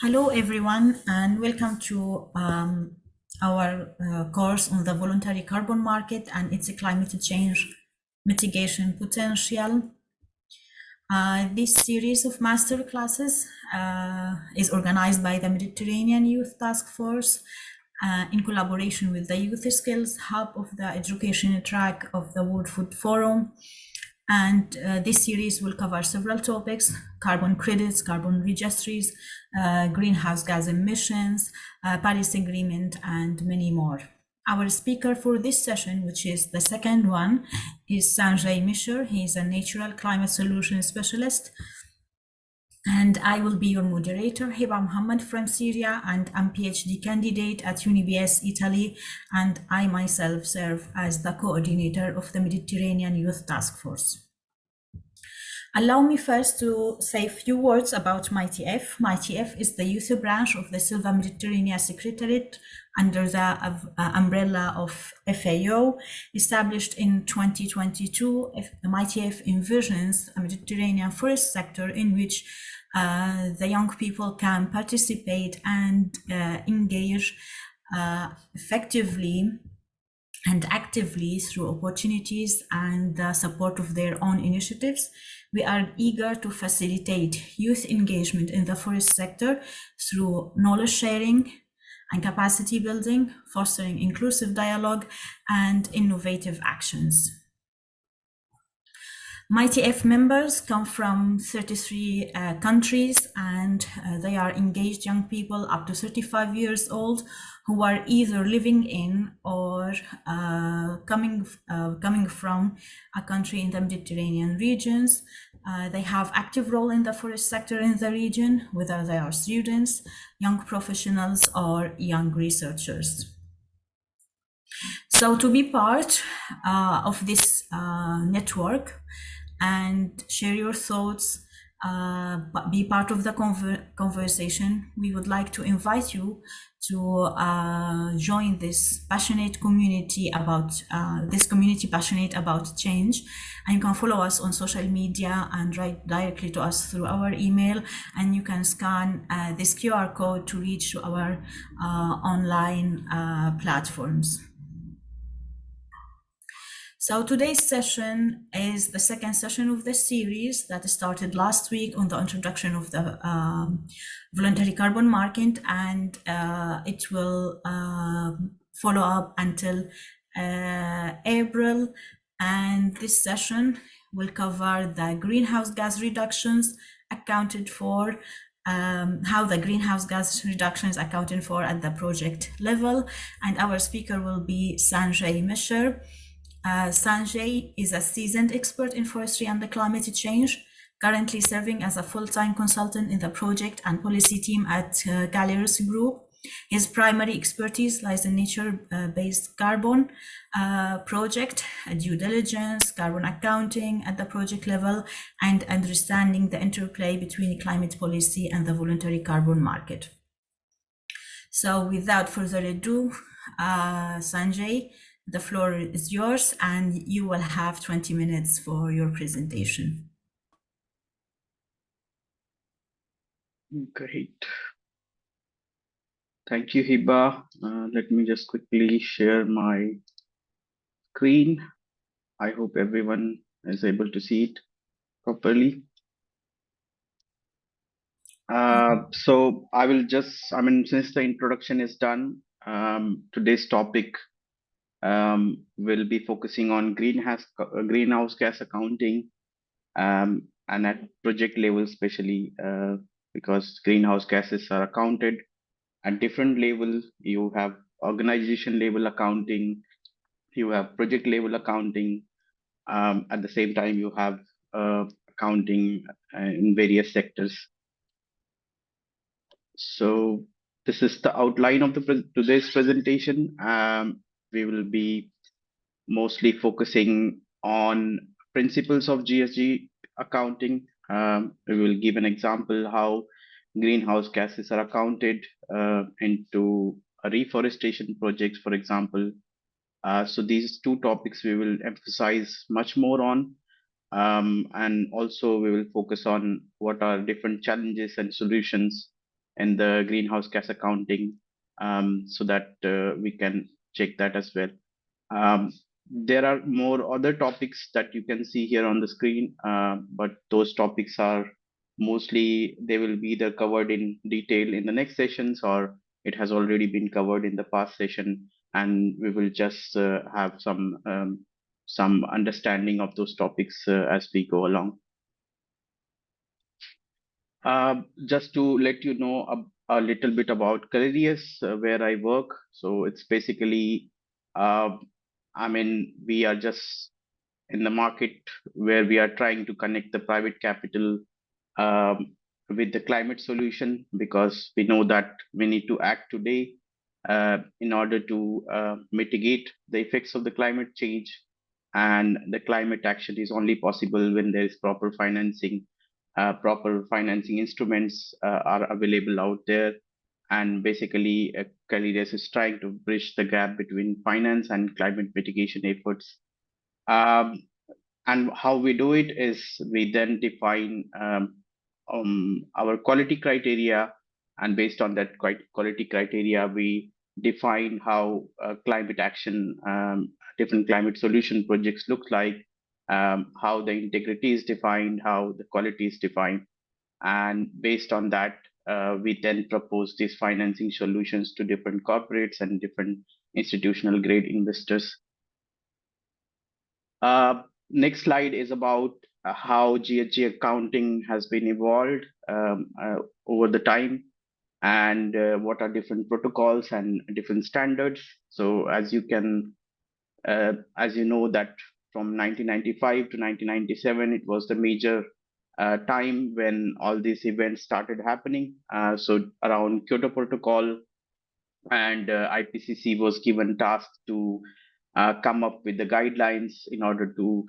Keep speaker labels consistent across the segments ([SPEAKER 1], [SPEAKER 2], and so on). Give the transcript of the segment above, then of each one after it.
[SPEAKER 1] Hello, everyone, and welcome to our course on the voluntary carbon market and its climate change mitigation potential. This series of master classes is organized by the Mediterranean Youth Task Force in collaboration with the Youth Skills Hub of the Education Track of the World Food Forum. And this series will cover several topics: carbon credits, carbon registries, greenhouse gas emissions, Paris Agreement, and many more. Our speaker for this session, which is the second one, is Sanjay Mishr. He is a natural climate solution specialist. And I will be your moderator, Hiba Muhammad from Syria, and I'm PhD candidate at UniBS Italy, and I myself serve as the coordinator of the Mediterranean Youth Task Force. Allow me first to say a few words about MYTF. MYTF is the youth branch of the Silva Mediterranean Secretariat under the umbrella of FAO. Established in 2022, MYTF envisions a Mediterranean forest sector in which the young people can participate and engage effectively and actively through opportunities and the support of their own initiatives. We are eager to facilitate youth engagement in the forest sector through knowledge sharing and capacity building, fostering inclusive dialogue and innovative actions. MYTF members come from 33 countries, and they are engaged young people up to 35 years old who are either living in or coming from a country in the Mediterranean regions. They have active role in the forest sector in the region, whether they are students, young professionals, or young researchers. So to be part of this network and share your thoughts, be part of the conversation, we would like to invite you to join this passionate community passionate about change. And you can follow us on social media and write directly to us through our email, and you can scan this QR code to reach to our online platforms. So today's session is the second session of the series that started last week on the introduction of the voluntary carbon market, and it will follow up until April. And this session will cover the greenhouse gas reductions accounted for, how the greenhouse gas reductions accounted for at the project level. And our speaker will be Sanjay Mishr. Sanjay is a seasoned expert in forestry and climate change, currently serving as a full-time consultant in the project and policy team at Callirius Group. His primary expertise lies in nature-based carbon project, due diligence, carbon accounting at the project level, and understanding the interplay between climate policy and the voluntary carbon market. So without further ado, Sanjay, the floor is yours, and you will have 20 minutes for your presentation.
[SPEAKER 2] Great. Thank you, Hiba. Let me just quickly share my screen. I hope everyone is able to see it properly. So I will just, since the introduction is done, today's topic will be focusing on greenhouse gas accounting, and at project level especially, because greenhouse gases are accounted at different levels. You have organization level accounting, you have project level accounting, at the same time you have accounting in various sectors. So this is the outline of today's presentation. We will be mostly focusing on principles of GSG accounting. We will give an example how greenhouse gases are accounted into reforestation projects, for example. So these two topics we will emphasize much more on, and also we will focus on what are different challenges and solutions in the greenhouse gas accounting, so that we can check that as well. Um, there are more other topics that you can see here on the screen, but those topics are mostly, they will be either covered in detail in the next sessions, or it has already been covered in the past session, and we will just have some understanding of those topics as we go along. Just to let you know a little bit about Callirius, where I work. So it's basically, uh, I mean, we are just in the market where we are trying to connect the private capital with the climate solution, because we know that we need to act today in order to mitigate the effects of the climate change. And the climate action is only possible when there is proper financing instruments are available out there. And basically, Callirius is trying to bridge the gap between finance and climate mitigation efforts. Um, and how we do it is we then define our quality criteria, and based on that quality criteria, we define how climate action, different climate solution projects look like, how the integrity is defined, how the quality is defined, and based on that, we then propose these financing solutions to different corporates and different institutional grade investors. Next slide is about how GHG accounting has been evolved over the time, and what are different protocols and different standards. So as you know, that from 1995 to 1997, it was the major time when all these events started happening. So around Kyoto Protocol, and IPCC was given task to come up with the guidelines in order to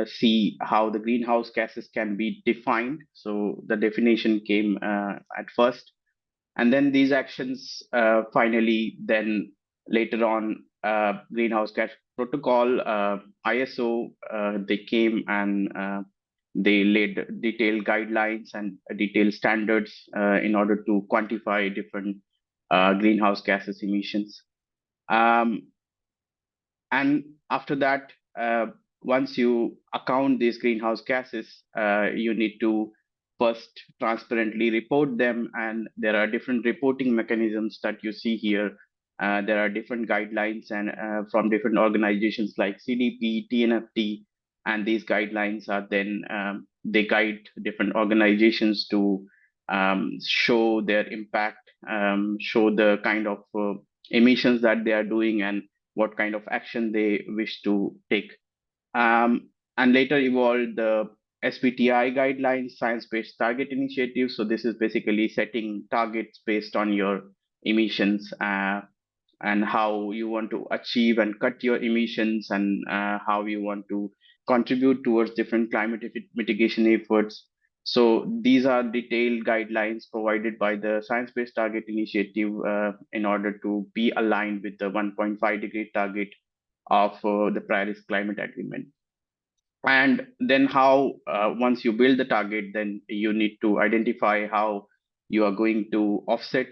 [SPEAKER 2] see how the greenhouse gases can be defined. So the definition came at first, and then these actions finally, then later on, greenhouse gas protocol, ISO, they came and they laid detailed guidelines and detailed standards in order to quantify different greenhouse gases emissions. Um, and after that, once you account these greenhouse gases, you need to first transparently report them. And there are different reporting mechanisms that you see here. There are different guidelines and from different organizations like CDP, TNFD, and these guidelines are then they guide different organizations to show their impact, show the kind of emissions that they are doing, and what kind of action they wish to take. And later evolved the SBTI guidelines, Science Based Target Initiative. So this is basically setting targets based on your emissions and how you want to achieve and cut your emissions, and how you want to contribute towards different climate mitigation efforts. So these are detailed guidelines provided by the Science Based Target Initiative in order to be aligned with the 1.5-degree target of the Paris Climate Agreement. And then how, once you build the target, then you need to identify how you are going to offset,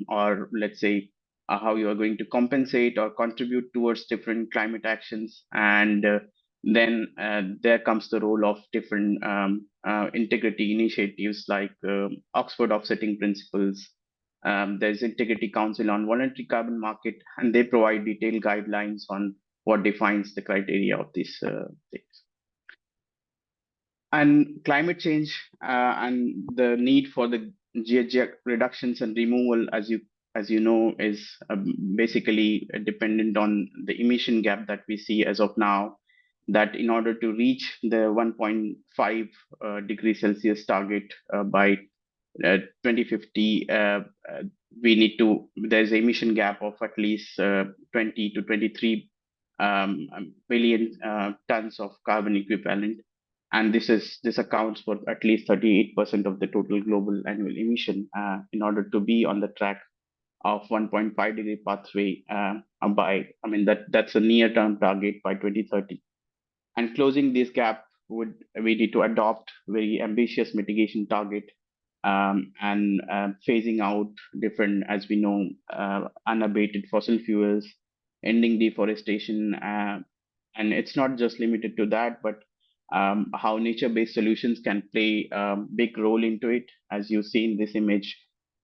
[SPEAKER 2] or let's say how you are going to compensate or contribute towards different climate actions. And then there comes the role of different integrity initiatives like Oxford Offsetting Principles. There's Integrity Council on Voluntary Carbon Market, and they provide detailed guidelines on what defines the criteria of these things. And climate change and the need for the GHG reductions and removal, as you know, is basically dependent on the emission gap that we see as of now. That in order to reach the 1.5 degree Celsius target by 2050, we need to, there's an emission gap of at least 20 to 23 billion tons of carbon equivalent. And this accounts for at least 38% of the total global annual emission, in order to be on the track of 1.5 degree pathway by, I mean, that's a near term target by 2030. And closing this gap we need to adopt very ambitious mitigation target and phasing out different, as we know, unabated fossil fuels, ending deforestation, and it's not just limited to that, but how nature-based solutions can play a big role into it. As you see in this image,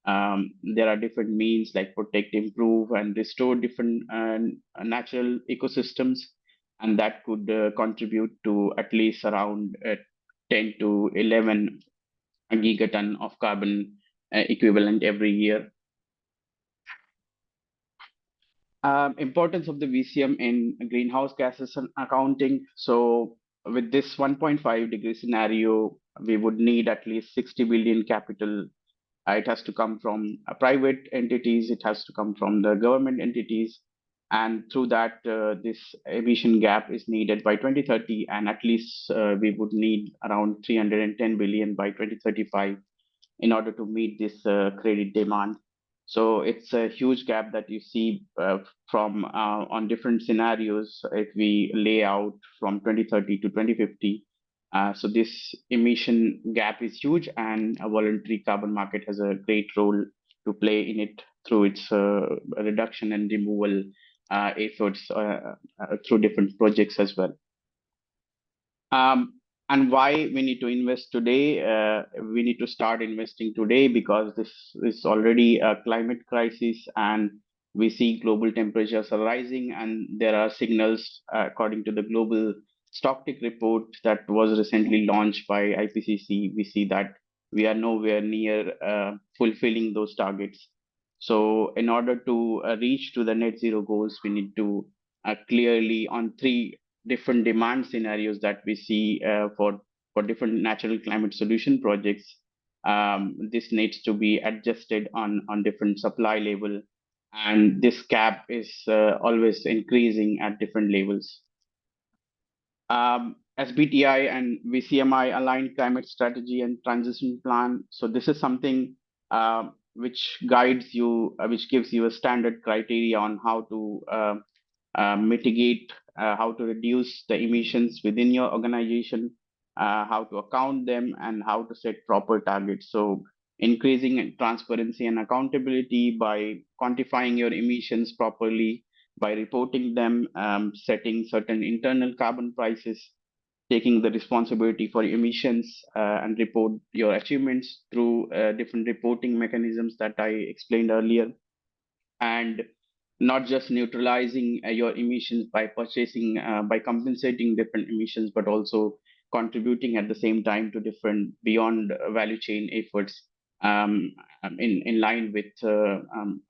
[SPEAKER 2] there are different means like protect, improve, and restore different natural ecosystems, and that could contribute to at least around 10 to 11 gigaton of carbon equivalent every year. Importance of the VCM in greenhouse gases and accounting. So with this 1.5 degree scenario, we would need at least 60 billion capital. It has to come from private entities, it has to come from the government entities, and through that, this emission gap is needed by 2030, and at least we would need around 310 billion by 2035 in order to meet this credit demand. So it's a huge gap that you see from on different scenarios if we lay out from 2030 to 2050. So this emission gap is huge, and a voluntary carbon market has a great role to play in it through its reduction and removal efforts through different projects as well. Um, and why we need to invest today? We need to start investing today because this is already a climate crisis, and we see global temperatures are rising, and there are signals, according to the global Stocktake report that was recently launched by IPCC. We see that we are nowhere near fulfilling those targets. So, in order to reach to the net zero goals, we need to clearly on three different demand scenarios that we see for different natural climate solution projects. This needs to be adjusted on different supply level, and this gap is always increasing at different levels. SBTI and VCMI aligned climate strategy and transition plan. So this is something which guides you, which gives you a standard criteria on how to mitigate, how to reduce the emissions within your organization, how to account them, and how to set proper targets. So increasing transparency and accountability by quantifying your emissions properly, by reporting them, setting certain internal carbon prices, taking the responsibility for emissions, and report your achievements through different reporting mechanisms that I explained earlier, and not just neutralizing your emissions by purchasing, by compensating different emissions, but also contributing at the same time to different beyond value chain efforts, in line with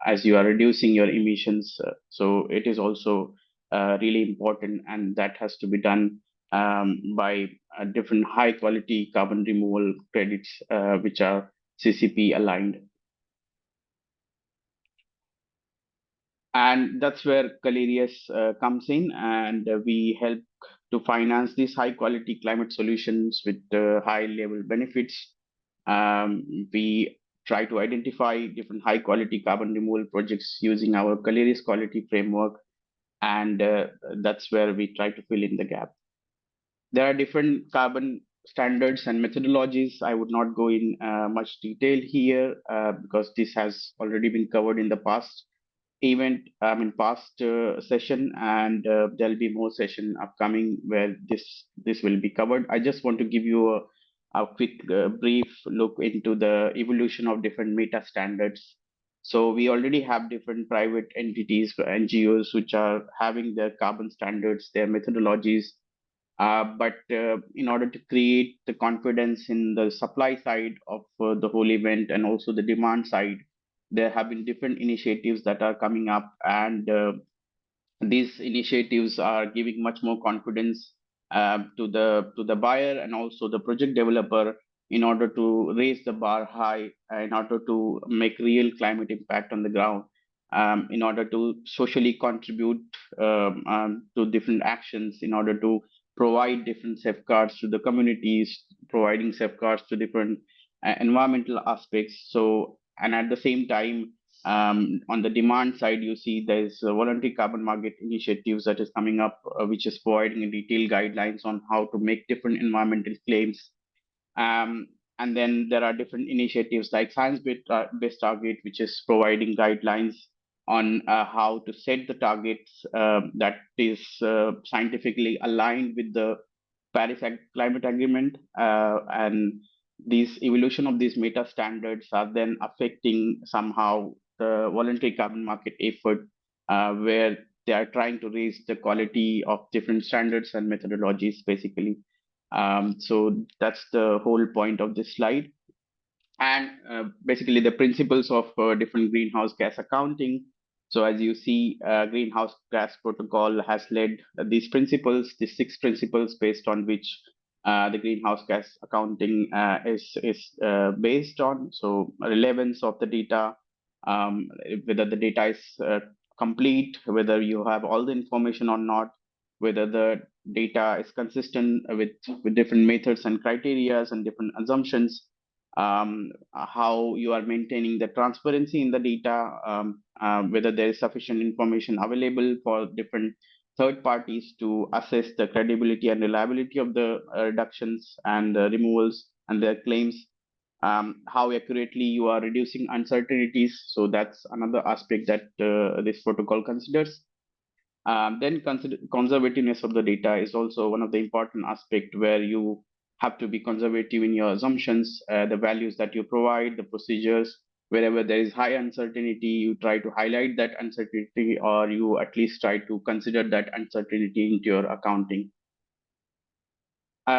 [SPEAKER 2] as you are reducing your emissions. So it is also really important, and that has to be done by different high quality carbon removal credits, which are CCP aligned. And that's where Callirius comes in, and we help to finance these high quality climate solutions with high level benefits. We try to identify different high quality carbon removal projects using our Callirius quality framework, and that's where we try to fill in the gap. There are different carbon standards and methodologies. I would not go in much detail here because this has already been covered in the past past session, and there'll be more session upcoming where this will be covered. I just want to give you a quick brief look into the evolution of different meta standards. So we already have different private entities, NGOs, which are having their carbon standards, their methodologies, but in order to create the confidence in the supply side of the whole event and also the demand side, there have been different initiatives that are coming up, and these initiatives are giving much more confidence to the buyer and also the project developer in order to raise the bar high, in order to make real climate impact on the ground, in order to socially contribute to different actions, in order to provide different safeguards to the communities, providing safeguards to different environmental aspects. So, and at the same time, on the demand side, you see there's voluntary carbon market initiatives that is coming up, which is providing detailed guidelines on how to make different environmental claims. Um, And then there are different initiatives like science-based target, which is providing guidelines on how to set the targets that is scientifically aligned with the Climate Agreement. And these evolution of these meta standards are then affecting somehow the voluntary carbon market effort, where they are trying to raise the quality of different standards and methodologies, basically. So that's the whole point of this slide. And basically the principles of different greenhouse gas accounting. So as you see, greenhouse gas protocol has led these principles, these 6 principles based on which the greenhouse gas accounting is based on. So relevance of the data, whether the data is complete, whether you have all the information or not, whether the data is consistent with different methods and criterias and different assumptions, how you are maintaining the transparency in the data, whether there is sufficient information available for different third parties to assess the credibility and reliability of the reductions and removals and their claims, how accurately you are reducing uncertainties. So that's another aspect that this protocol considers. Then conservativeness of the data is also one of the important aspect, where you have to be conservative in your assumptions, the values that you provide, the procedures. Wherever there is high uncertainty, you try to highlight that uncertainty, or you at least try to consider that uncertainty into your accounting.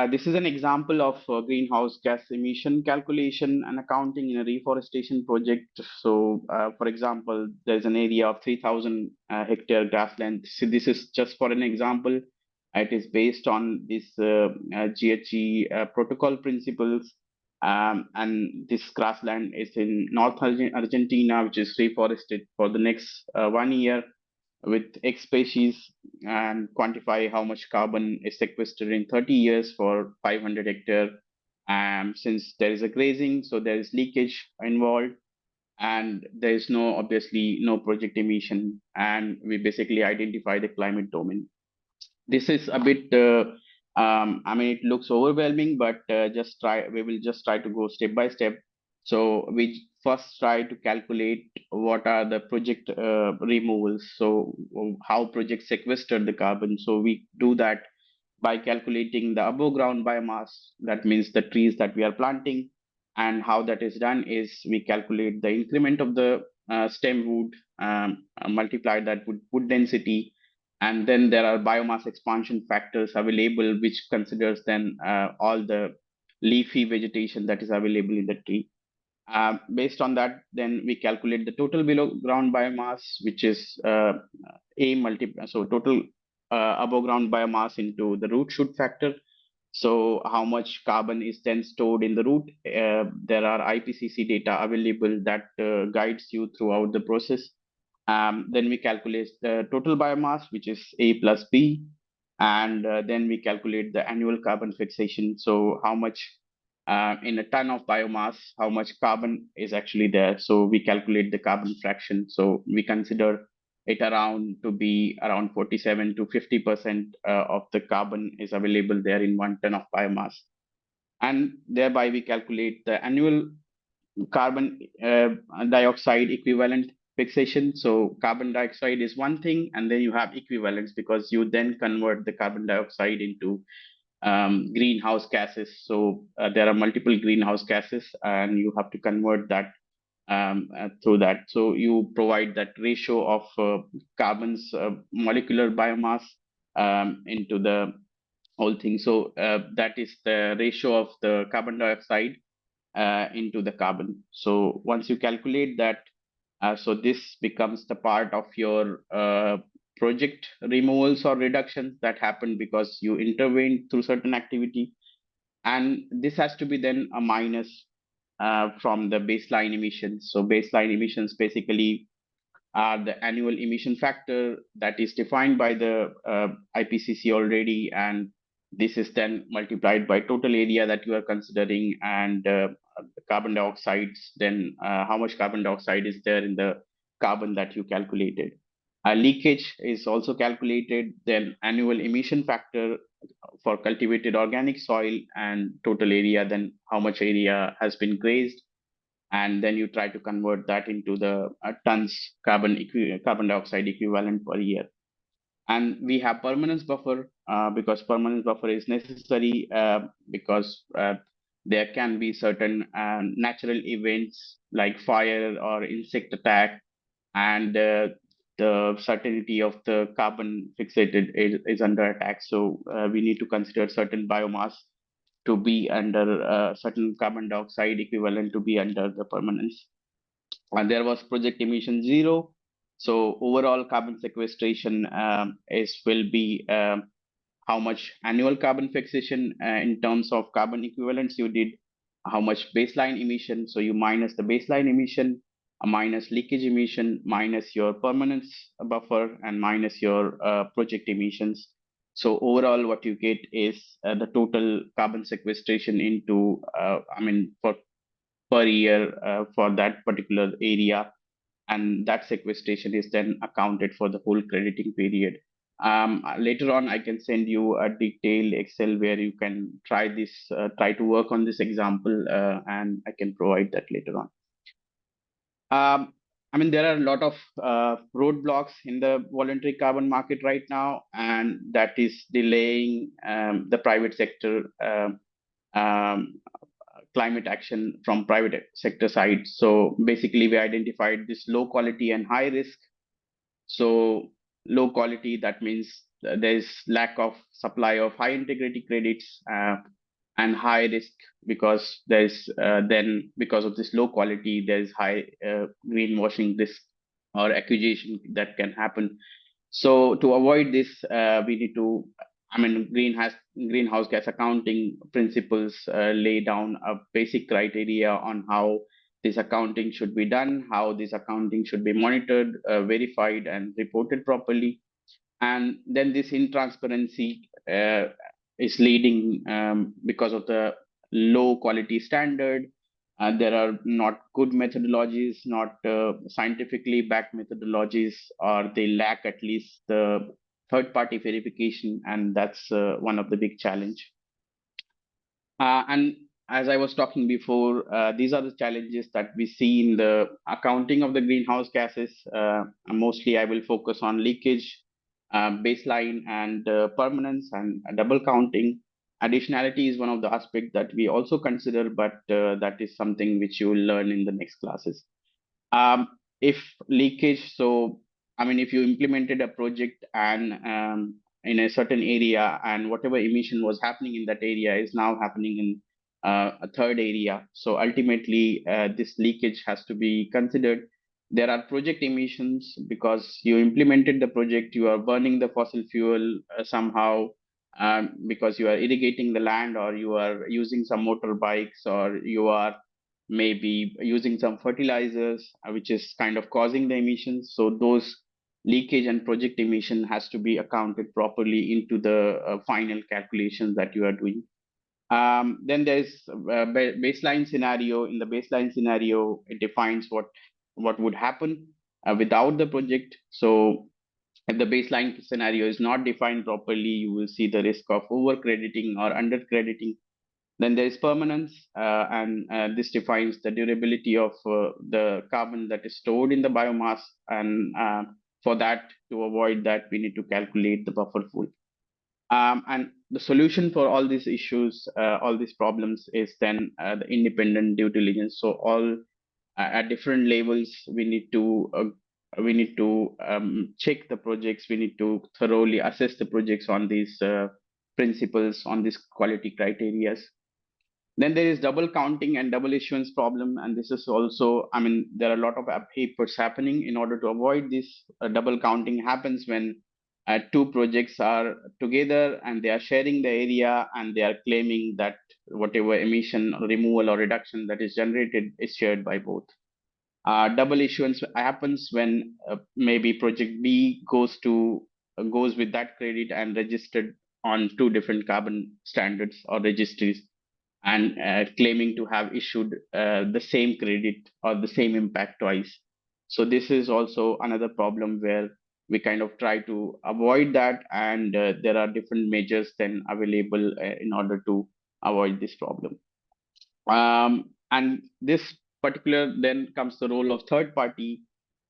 [SPEAKER 2] This is an example of greenhouse gas emission calculation and accounting in a reforestation project. So, for example, there's an area of 3,000 hectare grassland. So this is just for an example. It is based on this GHG protocol principles. And this grassland is in North Argentina, which is reforested for the next 1 year with X species, and quantify how much carbon is sequestered in 30 years for 500 hectare. Since there is a grazing, so there is leakage involved, and there is obviously no project emission, and we basically identify the climate domain. This is a bit, I mean, it looks overwhelming, but we will just try to go step by step. So we first try to calculate what are the project removals. So how projects sequester the carbon. So we do that by calculating the above ground biomass. That means the trees that we are planting. And how that is done is we calculate the increment of the stem wood, multiply that with wood density, and then there are biomass expansion factors available, which considers then all the leafy vegetation that is available in the tree. Based on that, then we calculate the total below ground biomass, which is so total above ground biomass into the root shoot factor. So how much carbon is then stored in the root? There are IPCC data available that guides you throughout the process. Then we calculate the total biomass, which is A plus B, and then we calculate the annual carbon fixation. So how much in a ton of biomass, how much carbon is actually there. So we calculate the carbon fraction. So we consider it around to be around 47 to 50% of the carbon is available there in 1 ton of biomass. And thereby we calculate the annual carbon dioxide equivalent fixation. So carbon dioxide is one thing, and then you have equivalents, because you then convert the carbon dioxide into greenhouse gases. So there are multiple greenhouse gases, and you have to convert that through that. So you provide that ratio of carbon's molecular biomass into the whole thing. So that is the ratio of the carbon dioxide into the carbon. So once you calculate that, so this becomes the part of your project removals or reductions that happen because you intervened through certain activity. And this has to be then a minus from the baseline emissions. So baseline emissions basically are the annual emission factor that is defined by the IPCC already, and this is then multiplied by total area that you are considering, and carbon dioxides, then how much carbon dioxide is there in the carbon that you calculated. Leakage is also calculated, then annual emission factor for cultivated organic soil and total area, then how much area has been grazed, and then you try to convert that into the tons carbon dioxide equivalent per year. And we have permanence buffer because permanence buffer is necessary because there can be certain natural events like fire or insect attack, and the certainty of the carbon fixated is under attack. So we need to consider certain biomass to be under certain carbon dioxide equivalent to be under the permanence. And there was project emission zero. So overall carbon sequestration is will be how much annual carbon fixation in terms of carbon equivalents you did, how much baseline emission. So you minus the baseline emission, minus leakage emission, minus your permanence buffer, and minus your project emissions. So overall, what you get is the total carbon sequestration into, for per year for that particular area, and that sequestration is then accounted for the whole crediting period. Later on, I can send you a detailed Excel where you can try this, try to work on this example, and I can provide that later on. There are a lot of roadblocks in the voluntary carbon market right now, and that is delaying the private sector um, climate action from private sector side. So basically, we identified this low quality and high risk. So low quality, that means there is lack of supply of high integrity credits, and high risk because there's then because of this low quality, there is high greenwashing risk or accusation that can happen. So to avoid this, we need to, greenhouse gas accounting principles lay down a basic criteria on how this accounting should be done, how this accounting should be monitored, verified, and reported properly. And then this intransparency is leading because of the low quality standard. There are not good methodologies, not scientifically backed methodologies, or they lack at least the third party verification, and that's one of the big challenge. And as I was talking before, these are the challenges that we see in the accounting of the greenhouse gases. Mostly, I will focus on leakage, baseline, and permanence, and double counting. Additionality is one of the aspects that we also consider, but that is something which you will learn in the next classes. If leakage, so if you implemented a project and in a certain area, and whatever emission was happening in that area is now happening in a third area, so ultimately this leakage has to be considered. There are project emissions because you implemented the project, you are burning the fossil fuel somehow, because you are irrigating the land, or you are using some motorbikes, or you are maybe using some fertilizers, which is kind of causing the emissions. So those leakage and project emission has to be accounted properly into the final calculations that you are doing. Then there is a baseline scenario. In the baseline scenario, it defines what would happen without the project. So if the baseline scenario is not defined properly, you will see the risk of over crediting or under crediting. Then there is permanence, and this defines the durability of the carbon that is stored in the biomass. And for that, to avoid that, we need to calculate the buffer pool. And the solution for all these issues, all these problems, is then the independent due diligence. So all at different levels, we need to check the projects. We need to thoroughly assess the projects on these principles, on these quality criterias. Then there is double counting and double issuance problem, and this is also, there are a lot of papers happening. In order to avoid this, double counting happens when two projects are together and they are sharing the area, and they are claiming that whatever emission removal or reduction that is generated is shared by both. Double issuance happens when maybe project B goes with that credit and registered on two different carbon standards or registries, and claiming to have issued the same credit or the same impact twice. So this is also another problem where we kind of try to avoid that, and there are different measures then available in order to avoid this problem. And this particular then comes the role of third party,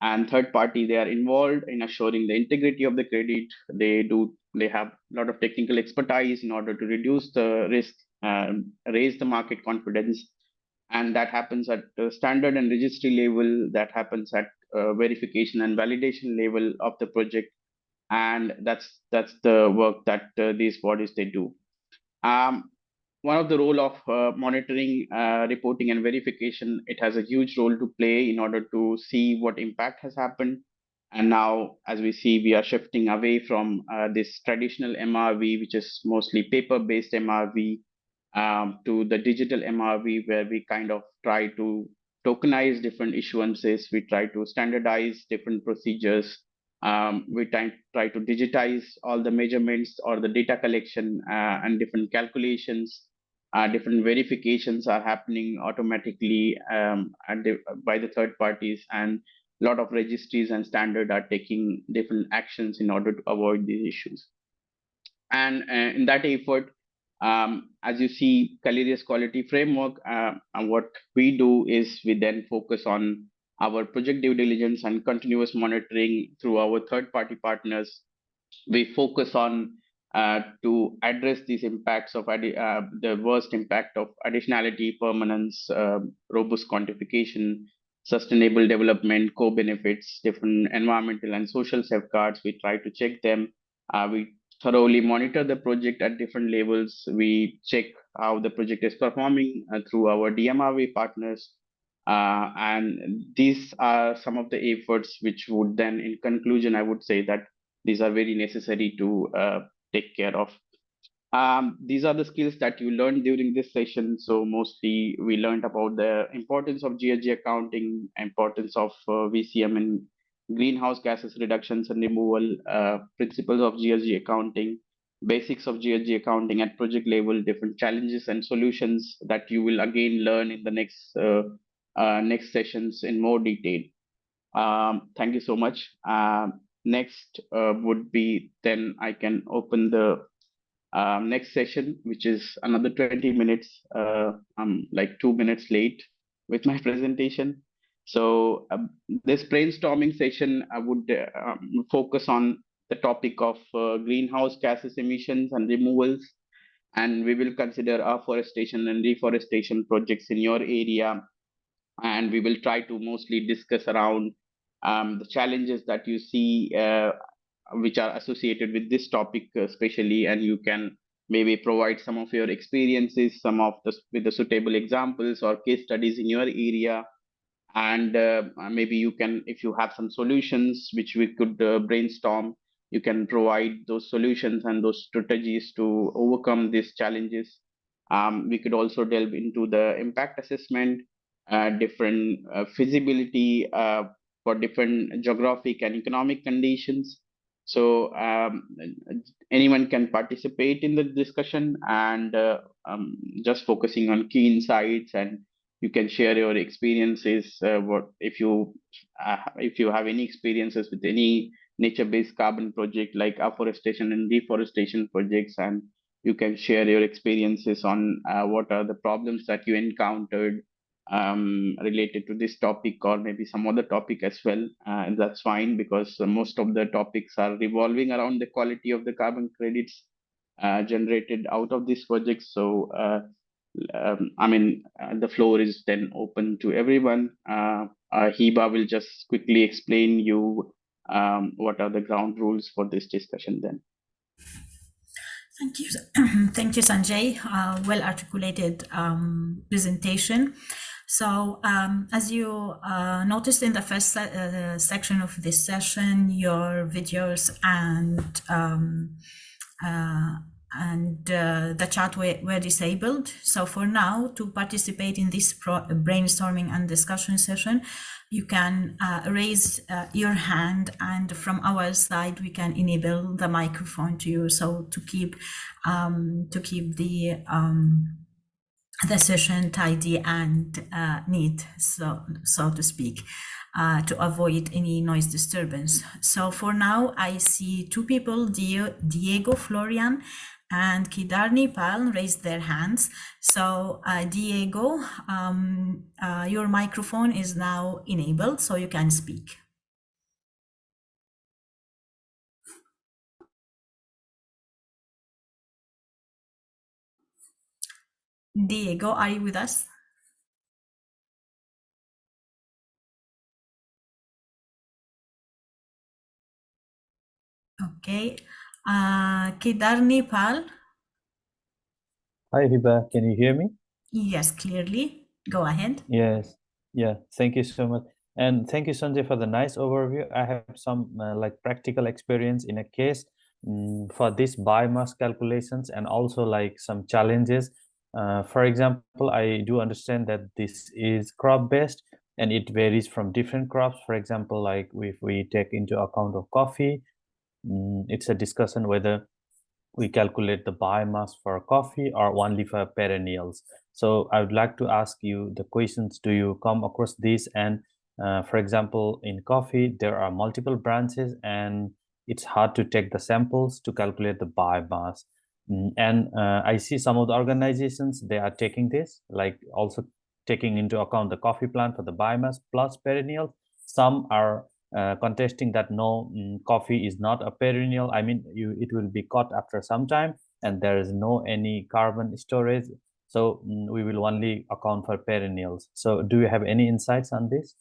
[SPEAKER 2] and third party, they are involved in assuring the integrity of the credit. They have a lot of technical expertise in order to reduce the risk, raise the market confidence, and that happens at the standard and registry level, that happens at verification and validation level of the project, and that's the work that these bodies they do. One of the role of monitoring, reporting, and verification, it has a huge role to play in order to see what impact has happened. And now, as we see, we are shifting away from this traditional MRV, which is mostly paper-based MRV, to the digital MRV, where we kind of try to tokenize different issuances. We try to standardize different procedures. We try to digitize all the measurements or the data collection, and different calculations. Different verifications are happening automatically by the third parties, and a lot of registries and standard are taking different actions in order to avoid these issues. And in that effort, as you see, Callirius quality framework, and what we do is we then focus on our project due diligence and continuous monitoring through our third party partners. We focus on to address these impacts of the worst impact of additionality, permanence, robust quantification, sustainable development, co-benefits, different environmental and social safeguards. We try to check them. We thoroughly monitor the project at different levels. We check how the project is performing through our DMRV partners. And these are some of the efforts which would then, in conclusion, I would say that these are very necessary to take care of. These are the skills that you learned during this session. So mostly we learned about the importance of GHG accounting, importance of VCM and greenhouse gases reductions and removal, principles of GHG accounting, basics of GHG accounting at project level, different challenges and solutions that you will again learn in the next sessions in more detail. Thank you so much. Next would be then I can open the next session, which is another 20 minutes. I'm like 2 minutes late with my presentation. So this brainstorming session, I would focus on the topic of greenhouse gases emissions and removals. And we will consider afforestation and reforestation projects in your area. And we will try to mostly discuss around the challenges that you see which are associated with this topic especially, and you can maybe provide some of your experiences, some of the with the suitable examples or case studies in your area. And maybe you can, if you have some solutions which we could brainstorm, you can provide those solutions and those strategies to overcome these challenges. We could also delve into the impact assessment, different feasibility for different geographic and economic conditions. So anyone can participate in the discussion, and just focusing on key insights, and you can share your experiences. What if you have any experiences with any nature-based carbon project like afforestation and deforestation projects, and you can share your experiences on what are the problems that you encountered related to this topic, or maybe some other topic as well. And that's fine, because most of the topics are revolving around the quality of the carbon credits generated out of these projects. So the floor is then open to everyone. Hiba will just quickly explain you what are the ground rules for this discussion then.
[SPEAKER 1] Thank you. Thank you, Sanjay. Well articulated presentation. So as you noticed in the first section of this session, your videos and the chat were disabled. So for now, to participate in this brainstorming and discussion session, you can raise your hand, and from our side, we can enable the microphone to you. So to keep the session tidy and neat, so to speak. to avoid any noise disturbance. So for now, I see two people, Diego Florian and Kedar Nepal, raised their hands. So Diego, your microphone is now enabled, so you can speak. Diego, are you with us? Okay. Kedar Nepal.
[SPEAKER 3] Hi, Hiba. Can you hear me?
[SPEAKER 1] Yes, clearly. Go ahead.
[SPEAKER 3] Yes. Yeah. Thank you so much. And thank you, Sanjay, for the nice overview. I have some like practical experience in a case for this biomass calculations and also like some challenges. For example, I do understand that this is crop based and it varies from different crops. For example, like if we take into account of coffee, it's a discussion whether we calculate the biomass for coffee or only for perennials. So I would like to ask you the questions. Do you come across these? And for example, in coffee, there are multiple branches and it's hard to take the samples to calculate the biomass. And I see some of the organizations, they are taking this, like also taking into account the coffee plant for the biomass plus perennials. Some are contesting that no, coffee is not a perennial. I mean, it will be cut after some time and there is no any carbon storage. So we will only account for perennials. So do you have any insights on this?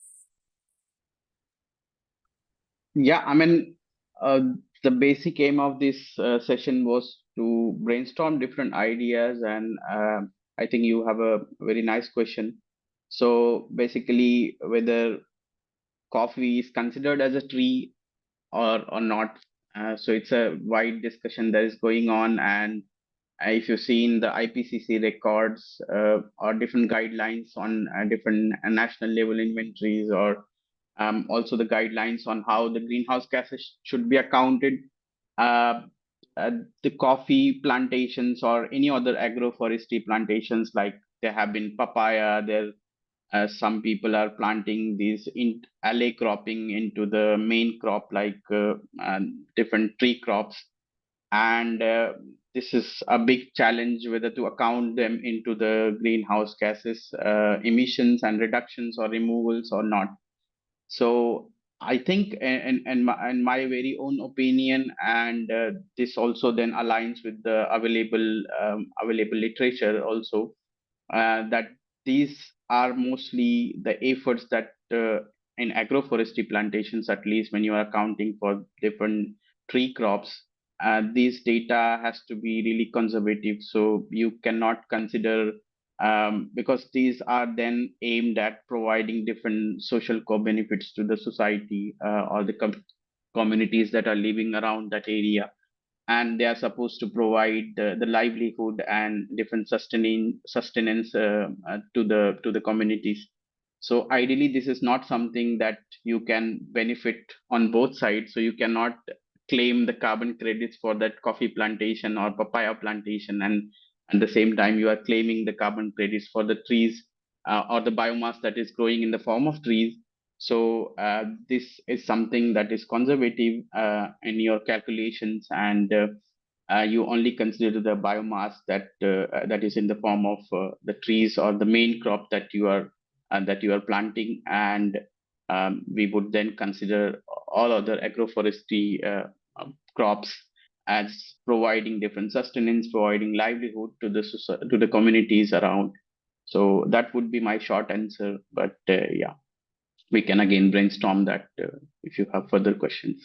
[SPEAKER 2] Yeah, I mean, uh, the basic aim of this session was to brainstorm different ideas, and I think you have a very nice question. So basically, whether coffee is considered as a tree or not. So it's a wide discussion that is going on, and if you've seen the IPCC records or different guidelines on different national level inventories, or also the guidelines on how the greenhouse gases should be accounted. Uh, the coffee plantations or any other agroforestry plantations, like there have been papaya, there some people are planting these in alley cropping into the main crop, like different tree crops, and this is a big challenge whether to account them into the greenhouse gases emissions and reductions or removals or not. So I think, and my very own opinion, and this also then aligns with the available literature also, that these are mostly the efforts that in agroforestry plantations, at least when you are accounting for different tree crops, these data has to be really conservative. So you cannot consider, because these are then aimed at providing different social co-benefits to the society or the communities that are living around that area, and they are supposed to provide the livelihood and different sustenance to the communities. So ideally, this is not something that you can benefit on both sides. So you cannot claim the carbon credits for that coffee plantation or papaya plantation, and at the same time you are claiming the carbon credits for the trees or the biomass that is growing in the form of trees. So this is something that is conservative in your calculations, and you only consider the biomass that is in the form of the trees or the main crop that you are planting, and we would then consider all other agroforestry crops as providing different sustenance, providing livelihood to to the communities around. So that would be my short answer, but yeah, we can again brainstorm that if you have further questions.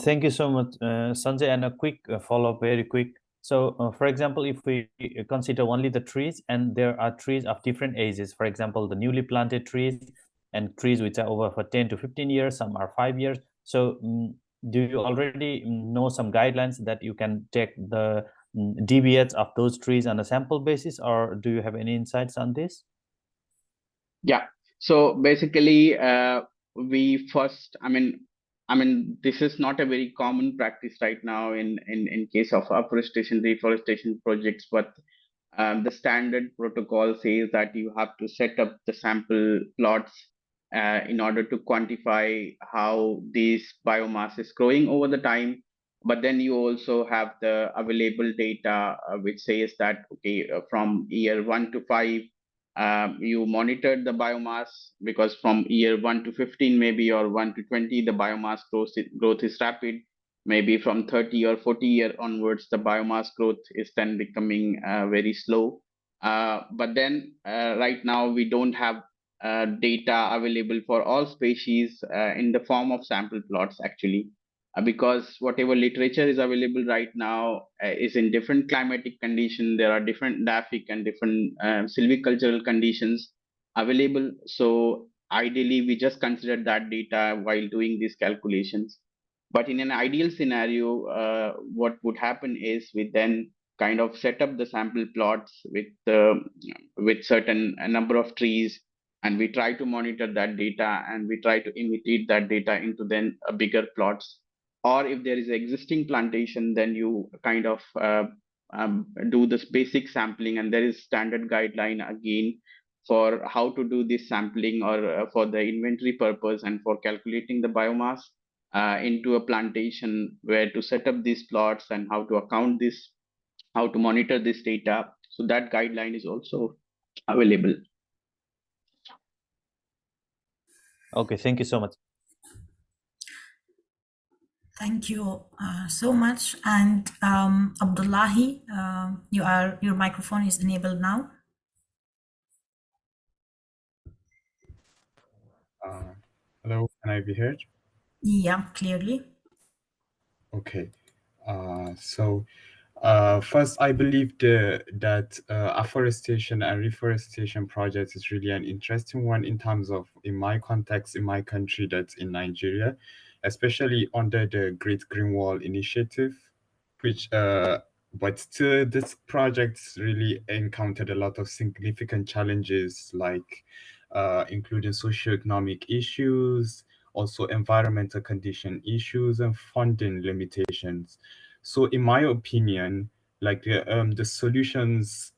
[SPEAKER 3] Thank you so much, Sanjay. And a quick follow-up, very quick. So, for example, if we consider only the trees, and there are trees of different ages, for example, the newly planted trees and trees which are over for 10 to 15 years, some are 5 years. So, do you already know some guidelines that you can take the deviates of those trees on a sample basis, or do you have any insights on this?
[SPEAKER 2] Yeah. So basically, we first, I mean, this is not a very common practice right now in case of afforestation, reforestation projects. But The standard protocol says that you have to set up the sample plots in order to quantify how this biomass is growing over the time. But then you also have the available data, which says that, okay, from year 1 to 5, you monitored the biomass, because from year 1 to 15, maybe, or 1 to 20, the biomass growth is rapid. Maybe from 30 or 40 year onwards, the biomass growth is then becoming very slow. But then right now we don't have data available for all species in the form of sample plots, actually, because whatever literature is available right now is in different climatic conditions. There are different daphic and different silvicultural conditions available. So ideally, we just consider that data while doing these calculations. But in an ideal scenario, what would happen is we then kind of set up the sample plots with certain number of trees, and we try to monitor that data, and we try to imitate that data into then a bigger plots. Or if there is existing plantation, then you kind of do this basic sampling, and there is standard guideline again for how to do this sampling, or for the inventory purpose and for calculating the biomass into a plantation, where to set up these plots and how to account this, how to monitor this data. So that guideline is also available.
[SPEAKER 3] Okay, thank you so much.
[SPEAKER 1] Thank you so much. And Abdullahi, your microphone is enabled now.
[SPEAKER 4] Hello, can I be heard?
[SPEAKER 1] Yeah, clearly.
[SPEAKER 4] Okay. First, I believe that afforestation and reforestation projects is really an interesting one in terms of, in my context, in my country, that's in Nigeria, especially under the Great Green Wall Initiative, which but still this project really encountered a lot of significant challenges, like including socioeconomic issues, also environmental condition issues, and funding limitations. So in my opinion, like the solutions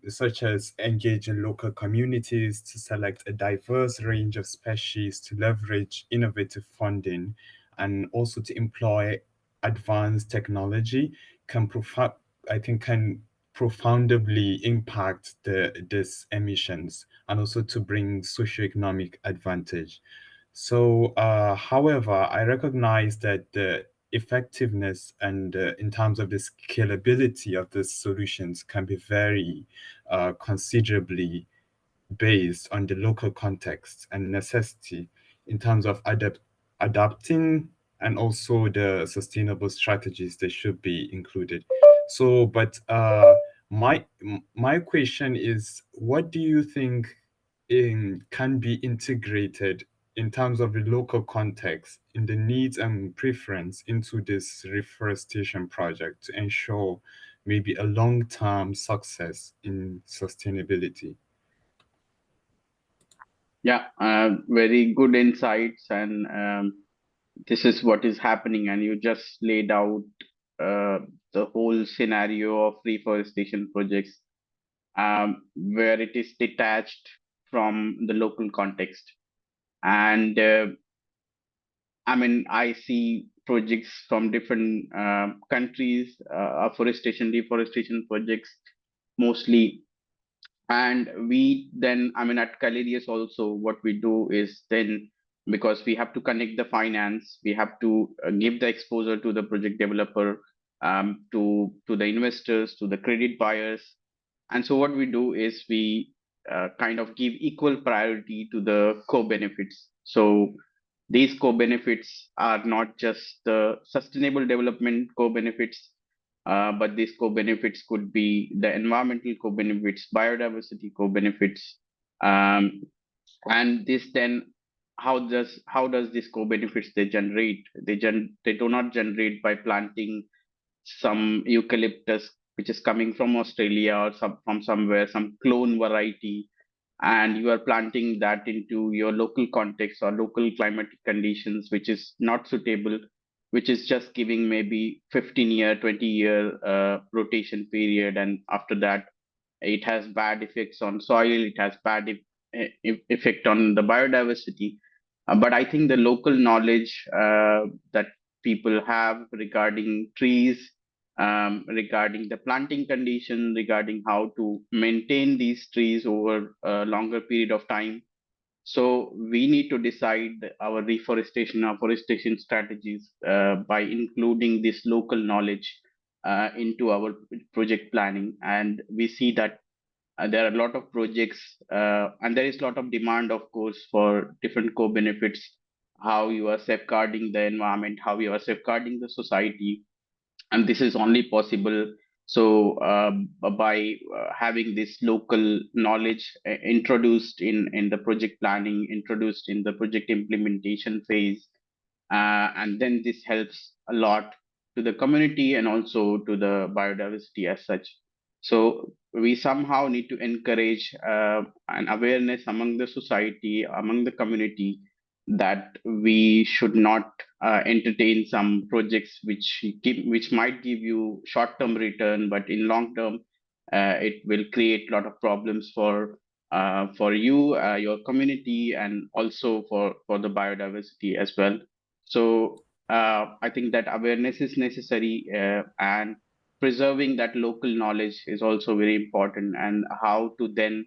[SPEAKER 4] such as engaging local communities to select a diverse range of species, to leverage innovative funding, and also to employ advanced technology can profoundly impact these emissions, and also to bring socioeconomic advantage. So, however, I recognize that the effectiveness and in terms of the scalability of the solutions can be very considerably based on the local context and necessity in terms of adapting, and also the sustainable strategies that should be included. So, but my question is, what do you think can be integrated in terms of the local context, in the needs and preference into this reforestation project to ensure maybe a long-term success in sustainability?
[SPEAKER 2] Yeah, very good insights, and this is what is happening. And you just laid out the whole scenario of reforestation projects, where it is detached from the local context. And I mean, I see projects from different countries, afforestation, deforestation projects mostly. And we then, I mean, at Callirius also, what we do is then, because we have to connect the finance, we have to give the exposure to the project developer, to the investors, to the credit buyers. And so what we do is we kind of give equal priority to the co-benefits. So these co-benefits are not just the sustainable development co-benefits, but these co-benefits could be the environmental co-benefits, biodiversity co-benefits, and this then, how does this co-benefits they generate? They do not generate by planting some eucalyptus which is coming from Australia, or from somewhere, some clone variety, and you are planting that into your local context or local climatic conditions, which is not suitable, which is just giving maybe 15-year, 20-year rotation period, and after that it has bad effects on soil, it has bad effect on the biodiversity. But I think the local knowledge that people have regarding trees, regarding the planting condition, regarding how to maintain these trees over a longer period of time. So we need to decide our reforestation, our forestation strategies by including this local knowledge into our project planning. And we see that there are a lot of projects, and there is a lot of demand, of course, for different co-benefits, how you are safeguarding the environment, how you are safeguarding the society, and this is only possible so by having this local knowledge introduced in the project planning, introduced in the project implementation phase, and then this helps a lot to the community and also to the biodiversity as such. So we somehow need to encourage an awareness among the society, among the community, that we should not entertain some projects which might give you short-term return, but in long term it will create a lot of problems for you, your community, and also for the biodiversity as well. So I think that awareness is necessary, and preserving that local knowledge is also very important, and how to then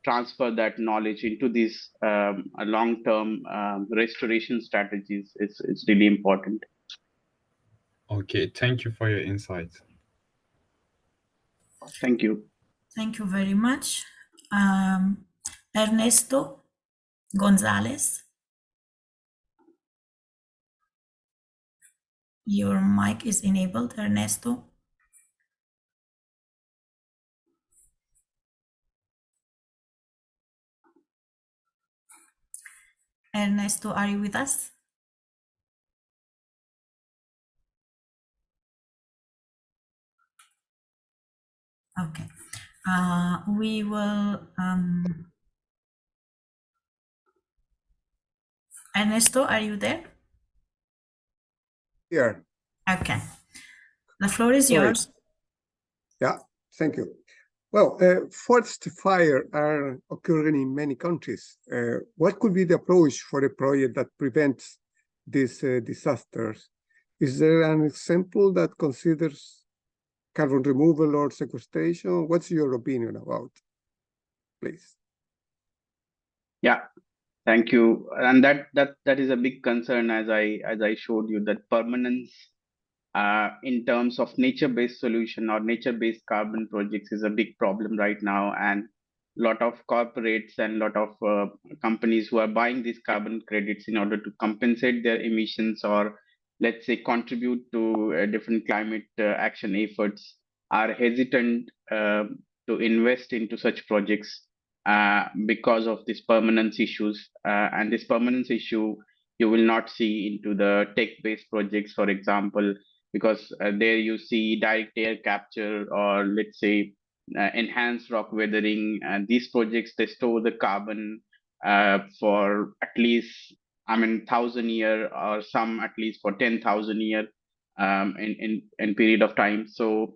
[SPEAKER 2] transfer that knowledge into these long-term restoration strategies is really important.
[SPEAKER 4] Okay, thank you for your insights.
[SPEAKER 2] Thank you.
[SPEAKER 1] Thank you very much. Ernesto Gonzalez, your mic is enabled, Ernesto. Ernesto, are you with us? Okay. We will. Ernesto, are you there?
[SPEAKER 5] Here.
[SPEAKER 1] Okay. The floor is
[SPEAKER 5] Sorry.
[SPEAKER 1] yours.
[SPEAKER 5] Yeah, thank you. Well, forest fire are occurring in many countries. What could be the approach for a project that prevents these disasters? Is there an example that considers carbon removal or sequestration? What's your opinion about? Please.
[SPEAKER 2] Yeah, thank you. And that is a big concern, as I showed you, that permanence in terms of nature-based solution or nature-based carbon projects is a big problem right now, and a lot of corporates and a lot of companies who are buying these carbon credits in order to compensate their emissions, or let's say contribute to different climate action efforts, are hesitant to invest into such projects because of this permanence issues. And this permanence issue you will not see into the tech-based projects, for example, because there you see direct air capture, or let's say enhanced rock weathering. And these projects, they store the carbon for at least, 1,000 year, or some at least for 10,000 year in period of time. So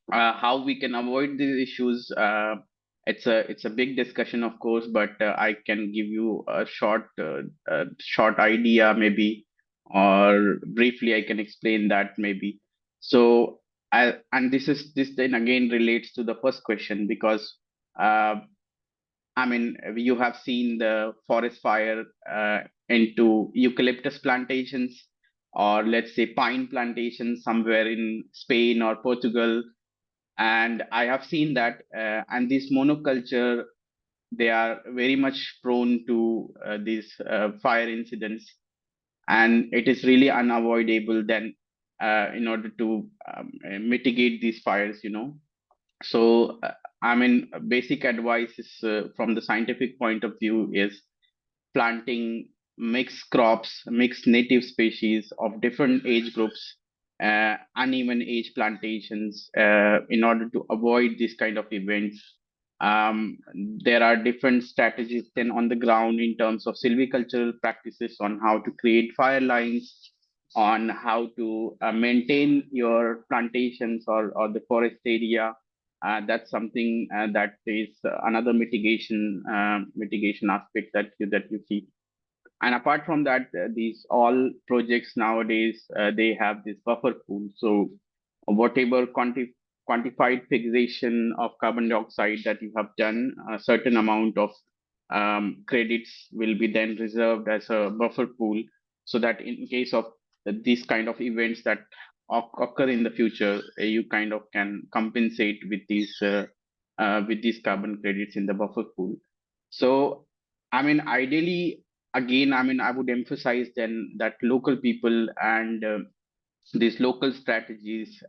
[SPEAKER 2] how we can avoid these issues, it's a big discussion, of course, but I can give you a short idea maybe, or briefly I can explain that maybe. So and this then again relates to the first question, because uh, you have seen the forest fire into eucalyptus plantations, or let's say pine plantations somewhere in Spain or Portugal. And I have seen that, and this monoculture, they are very much prone to these fire incidents, and it is really unavoidable then in order to mitigate these fires. So basic advice is, from the scientific point of view, is planting mixed crops, mixed native species of different age groups, uneven age plantations, in order to avoid this kind of events. There are different strategies then on the ground in terms of silvicultural practices, on how to create fire lines, on how to maintain your plantations or the forest area. That's something that is another mitigation aspect that you see. And apart from that, these all projects nowadays they have this buffer pool. So whatever quantified fixation of carbon dioxide that you have done, a certain amount of credits will be then reserved as a buffer pool, so that in case of these kind of events that occur in the future, you kind of can compensate with these carbon credits in the buffer pool. So, I mean, ideally, again, I mean, I would emphasize then that local people and these local strategies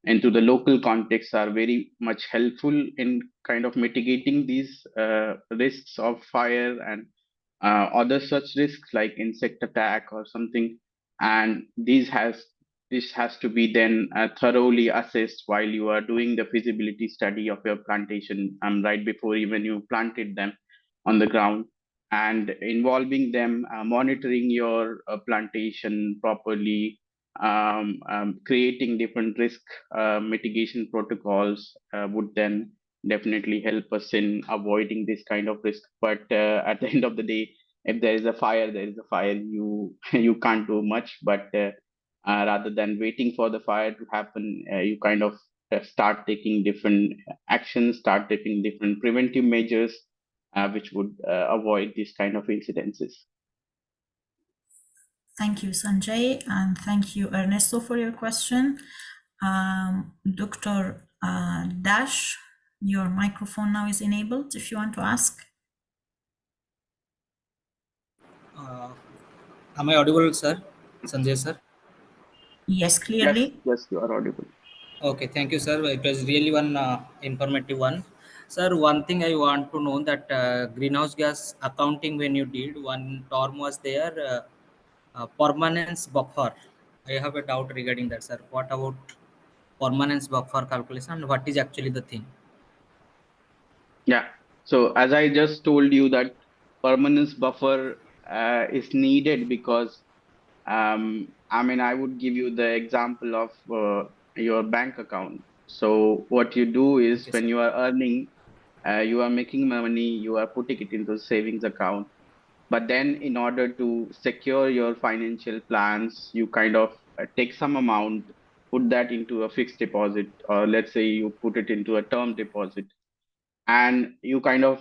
[SPEAKER 2] into the local context are very much helpful in kind of mitigating these risks of fire and other such risks like insect attack or something. And this has to be then thoroughly assessed while you are doing the feasibility study of your plantation, right before even you planted them on the ground, and involving them, monitoring your plantation properly, creating different risk mitigation protocols would then definitely help us in avoiding this kind of risk. But at the end of the day, if there is a fire, there is a fire. You you can't do much. But rather than waiting for the fire to happen, you kind of start taking different actions, start taking different preventive measures, which would avoid these kind of incidences.
[SPEAKER 1] Thank you, Sanjay, and thank you, Ernesto, for your question. Dr. Dash, your microphone now is enabled if you want to ask.
[SPEAKER 6] Am I audible, sir? Sanjay, sir?
[SPEAKER 1] Yes, clearly.
[SPEAKER 2] Yes, you are audible.
[SPEAKER 6] Okay, thank you, sir. It was really one informative one. Sir, one thing I want to know that greenhouse gas accounting, when you did, one term was there, permanence buffer. I have a doubt regarding that, sir. What about permanence buffer calculation and what is actually the thing?
[SPEAKER 2] Yeah. So as I just told you that permanence buffer is needed because I mean, I would give you the example of your bank account. So what you do is
[SPEAKER 6] Okay,
[SPEAKER 2] when
[SPEAKER 6] sir.
[SPEAKER 2] you are earning, you are making money, you are putting it into savings account. But then in order to secure your financial plans, you kind of take some amount, put that into a fixed deposit, or let's say you put it into a term deposit, and you kind of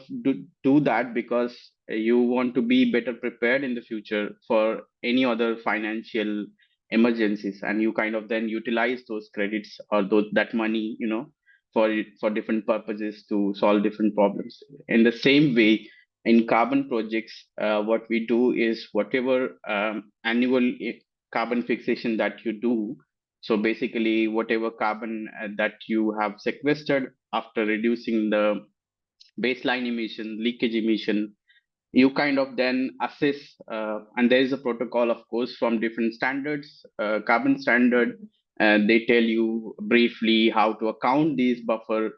[SPEAKER 2] do that because you want to be better prepared in the future for any other financial emergencies, and you kind of then utilize those credits or that money, for different purposes to solve different problems. In the same way, in carbon projects, what we do is whatever annual carbon fixation that you do, so basically whatever carbon that you have sequestered after reducing the baseline emission, leakage emission, you kind of then assess, and there is a protocol, of course, from different standards. Carbon standard, they tell you briefly how to account these buffer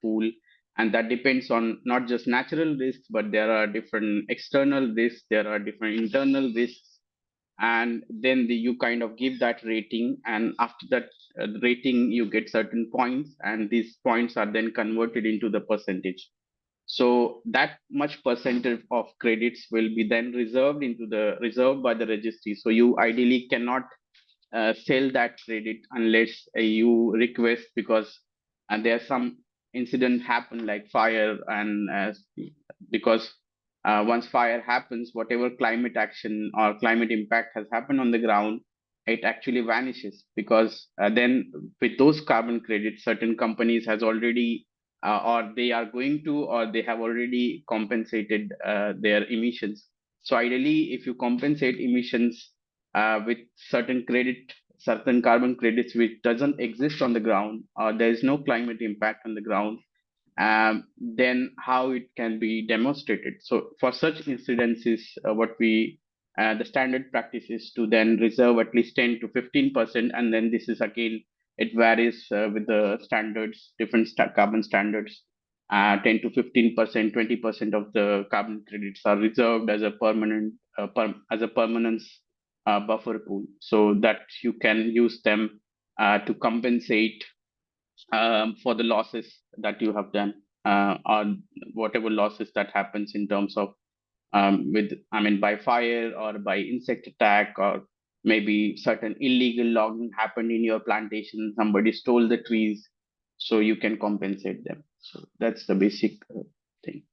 [SPEAKER 2] pool, and that depends on not just natural risks, but there are different external risks, there are different internal risks, and then you kind of give that rating, and after that rating you get certain points, and these points are then converted into the percentage. So that much percentage of credits will be then reserved by the registry. So you ideally cannot sell that credit unless you request, because there's some incident happen like fire, and because once fire happens, whatever climate action or climate impact has happened on the ground, it actually vanishes, because then with those carbon credits, certain companies has already or they are going to, or they have already compensated their emissions. So ideally, if you compensate emissions with certain carbon credits which doesn't exist on the ground, or there is no climate impact on the ground, then how it can be demonstrated. So for such incidences, the standard practice is to then reserve at least 10 to 15%, and then this is again, it varies with the standards, different carbon standards. 10 to 15%, 20% of the carbon credits are reserved as a permanence buffer pool, so that you can use them to compensate for the losses that you have done, or whatever losses that happens in terms of by fire or by insect attack, or maybe certain illegal logging happened in your plantation, somebody stole the trees, so you can compensate them. So that's the basic thing.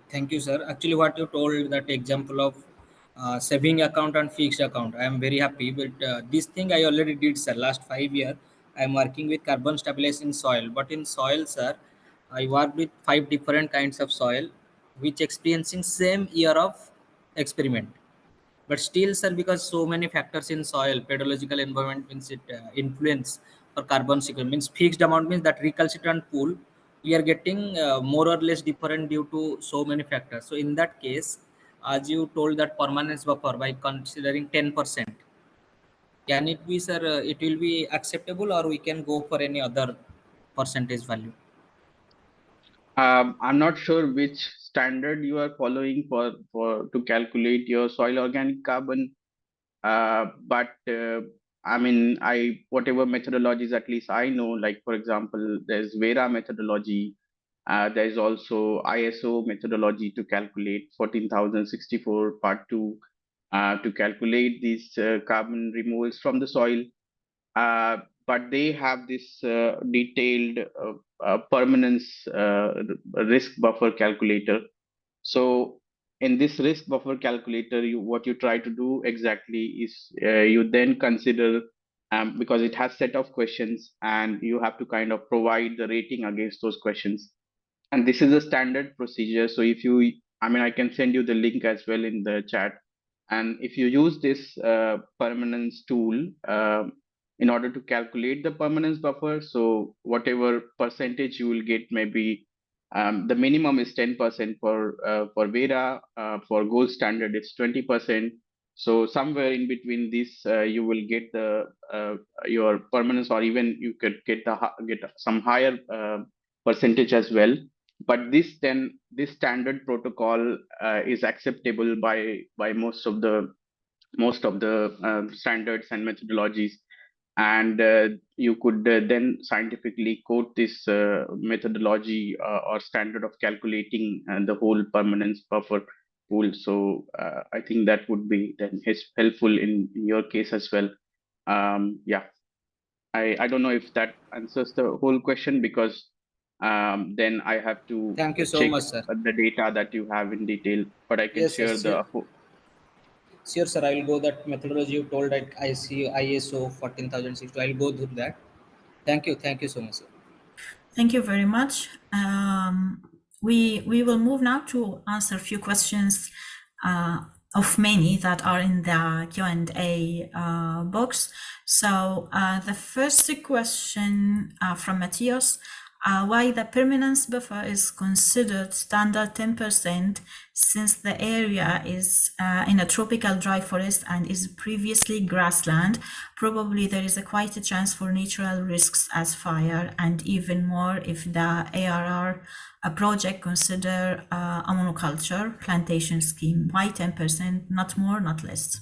[SPEAKER 6] Thank you, sir. Actually, what you told, that example of saving account and fixed account, I am very happy. But this thing I already did, sir. Last 5 years, I am working with carbon stabilization in soil. But in soil, sir, I worked with 5 different kinds of soil, which experiencing same year of experiment. But still, sir, because so many factors in soil, pedological environment means it influence for carbon sequence, means fixed amount means that recalcitrant pool we are getting more or less different due to so many factors. So in that case, as you told, that permanence buffer by considering 10%, can it be, sir, it will be acceptable, or we can go for any other percentage value?
[SPEAKER 2] I'm not sure which standard you are following for to calculate your soil organic carbon. But I whatever methodologies at least I know, like for example, there's Vera methodology. There's also ISO methodology to calculate 14,064 Part 2 to calculate these carbon removals from the soil. But they have this detailed permanence risk buffer calculator. So in this risk buffer calculator, what you try to do exactly is you then consider, because it has set of questions and you have to kind of provide the rating against those questions. And this is a standard procedure. So if you, I can send you the link as well in the chat. And if you use this permanence tool in order to calculate the permanence buffer, so whatever percentage you will get, maybe the minimum is 10% for Vera. For gold standard, it's 20%. So somewhere in between this, you will get the your permanence, or even you could get some higher percentage as well. But this standard protocol is acceptable by most of the standards and methodologies. And you could then scientifically quote this methodology or standard of calculating the whole permanence buffer pool. So I think that would be then helpful in your case as well. Yeah, I don't know if that answers the whole question, because then I have to
[SPEAKER 6] Thank you so
[SPEAKER 2] check
[SPEAKER 6] much, sir.
[SPEAKER 2] the data that you have in detail, but I can
[SPEAKER 6] Yes,
[SPEAKER 2] share
[SPEAKER 6] yes,
[SPEAKER 2] the.
[SPEAKER 6] sure, sir. I will go that methodology you told, like I see ISO 14,060. I will go through that. Thank you so much, sir.
[SPEAKER 1] Thank you very much. We will move now to answer a few questions of many that are in the Q&A box. So the first question from Matthias, why the permanence buffer is considered standard 10%, since the area is in a tropical dry forest and is previously grassland. Probably there is quite a chance for natural risks as fire, and even more if the ARR project consider a monoculture plantation scheme. Why 10%, not more, not less?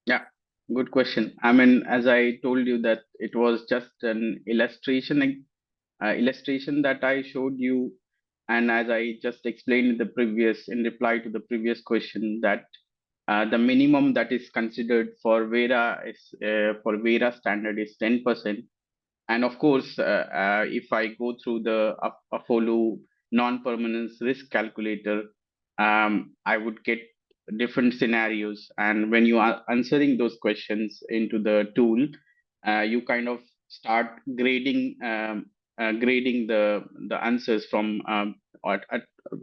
[SPEAKER 2] Yeah, good question. As I told you, that it was just an illustration that I showed you, and as I just explained in reply to the previous question, that the minimum that is considered for Vera standard is 10%. And of course, if I go through the Apollo non-permanence risk calculator, I would get different scenarios. And when you are answering those questions into the tool, you kind of start grading the answers from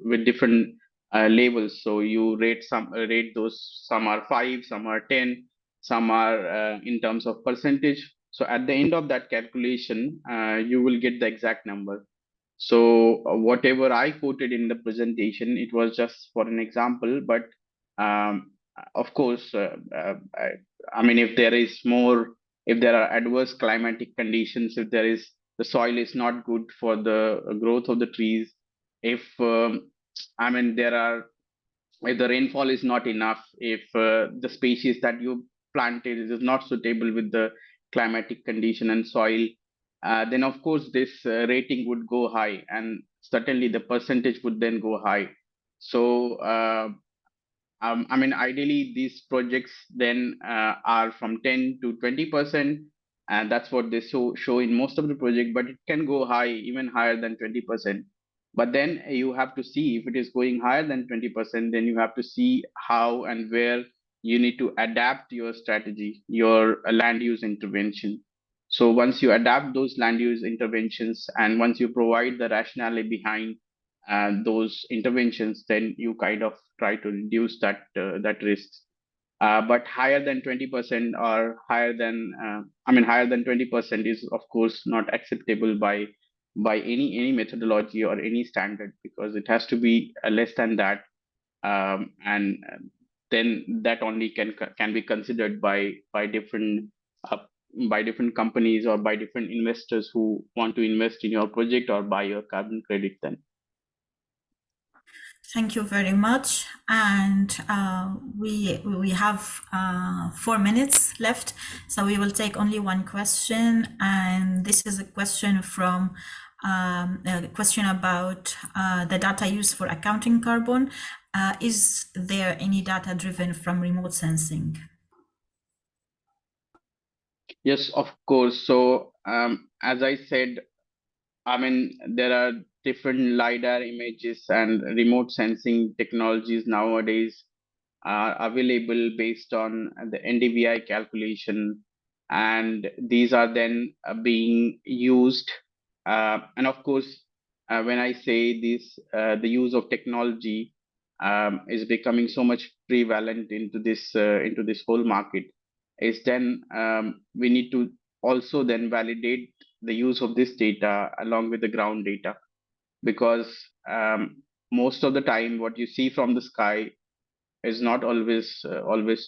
[SPEAKER 2] with different labels. So you rate those. Some are 5, some are 10, some are in terms of percentage. So at the end of that calculation, you will get the exact number. So whatever I quoted in the presentation, it was just for an example. But of course, if if there are adverse climatic conditions, if the soil is not good for the growth of the trees, if if the rainfall is not enough, if the species that you planted is not suitable with the climatic condition and soil, then of course this rating would go high, and certainly the percentage would then go high. So I mean, ideally these projects then are from 10 to 20%, and that's what they show in most of the project, but it can go high, even higher than 20%. But then you have to see, if it is going higher than 20%, then you have to see how and where you need to adapt your strategy, your land use intervention. So once you adapt those land use interventions, and once you provide the rationale behind those interventions, then you kind of try to reduce that risk. But higher than 20%, or higher than higher than 20% is of course not acceptable by any methodology or any standard, because it has to be less than that, and then that only can be considered by different companies or by different investors who want to invest in your project or buy your carbon credit then.
[SPEAKER 1] Thank you very much. And we have 4 minutes left, so we will take only one question. And this is a question from a question about the data used for accounting carbon. Is there any data driven from remote sensing?
[SPEAKER 2] Yes, of course. So as I said, I mean, there are different LiDAR images and remote sensing technologies nowadays are available based on the NDVI calculation, and these are then being used. And of course, when I say this, the use of technology is becoming so much prevalent into this whole market. Is then we need to also then validate the use of this data along with the ground data, because most of the time what you see from the sky is not always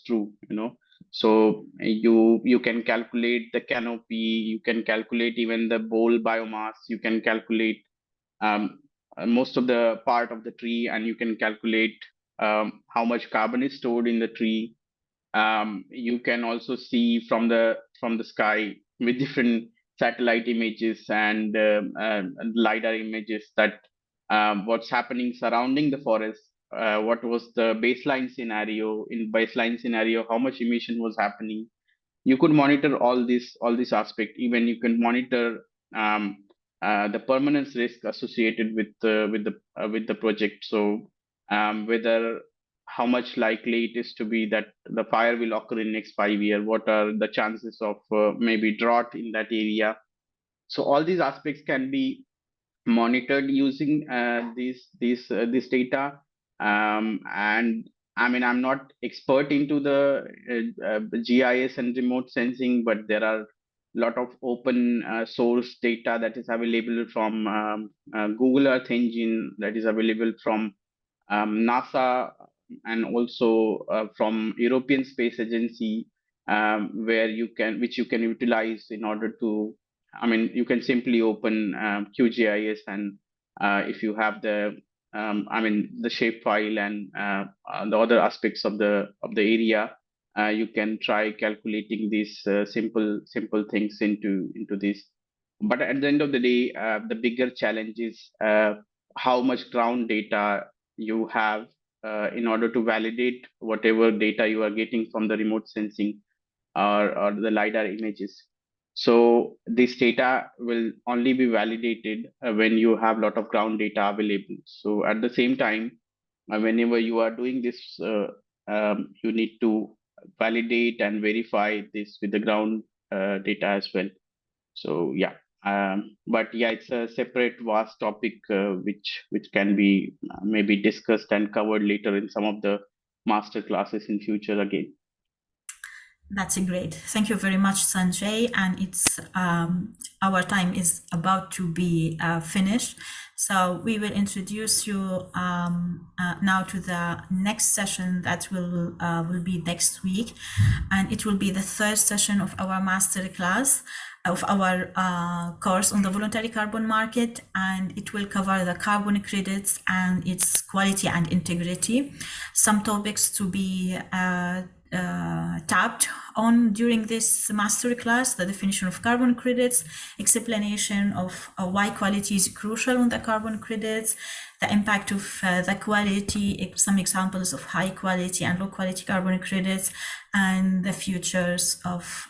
[SPEAKER 2] true, you know. So you can calculate the canopy, you can calculate even the bole biomass, you can calculate most of the part of the tree, and you can calculate how much carbon is stored in the tree. You can also see from the sky with different satellite images and LiDAR images that what's happening surrounding the forest, what was the baseline scenario, how much emission was happening. You could monitor all these aspects. Even you can monitor the permanence risk associated with the project. So whether how much likely it is to be that the fire will occur in next 5 years, what are the chances of maybe drought in that area. So all these aspects can be monitored using this data. And I mean, I'm not expert into the GIS and remote sensing, but there are a lot of open source data that is available from Google Earth Engine, that is available from NASA, and also from European Space Agency, which you can utilize in order to, I mean, you can simply open QGIS, and if you have the the shapefile and the other aspects of the area, you can try calculating these simple things into this. But at the end of the day, the bigger challenge is how much ground data you have in order to validate whatever data you are getting from the remote sensing or the LiDAR images. So this data will only be validated when you have a lot of ground data available. So at the same time, whenever you are doing this, you need to validate and verify this with the ground data as well. So yeah, but yeah, it's a separate vast topic which can be maybe discussed and covered later in some of the master classes in future again.
[SPEAKER 1] That's great. Thank you very much, Sanjay. And it's our time is about to be finished. So we will introduce you now to the next session that will be next week. And it will be the third session of our master class, of our course on the voluntary carbon market, and it will cover the carbon credits and its quality and integrity. Some topics to be tapped on during this masterclass: the definition of carbon credits, explanation of why quality is crucial on the carbon credits, the impact of the quality, some examples of high quality and low quality carbon credits, and the futures of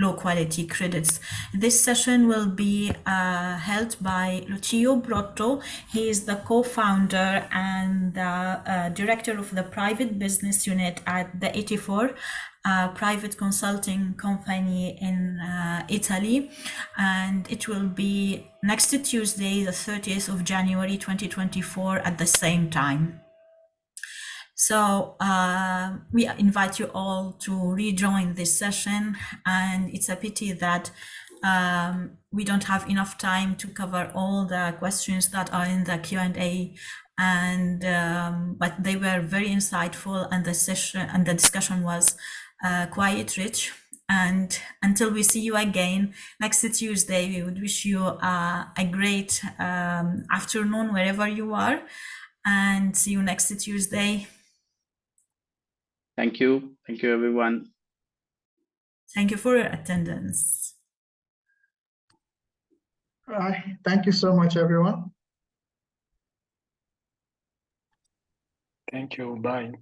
[SPEAKER 1] low quality credits. This session will be held by Lucio Brotto. He is the co-founder and the director of the private business unit at the 84 private consulting company in Italy, and it will be next Tuesday, the 30th of January 2024 at the same time. So we invite you all to rejoin this session, and it's a pity that we don't have enough time to cover all the questions that are in the Q&A, and but they were very insightful, and the session and the discussion was quite rich. And until we see you again next Tuesday, we would wish you a great afternoon wherever you are, and see you next Tuesday.
[SPEAKER 2] Thank you. Thank you, everyone.
[SPEAKER 1] Thank you for your attendance.
[SPEAKER 7] Thank you so much, everyone.
[SPEAKER 8] Thank you. Bye.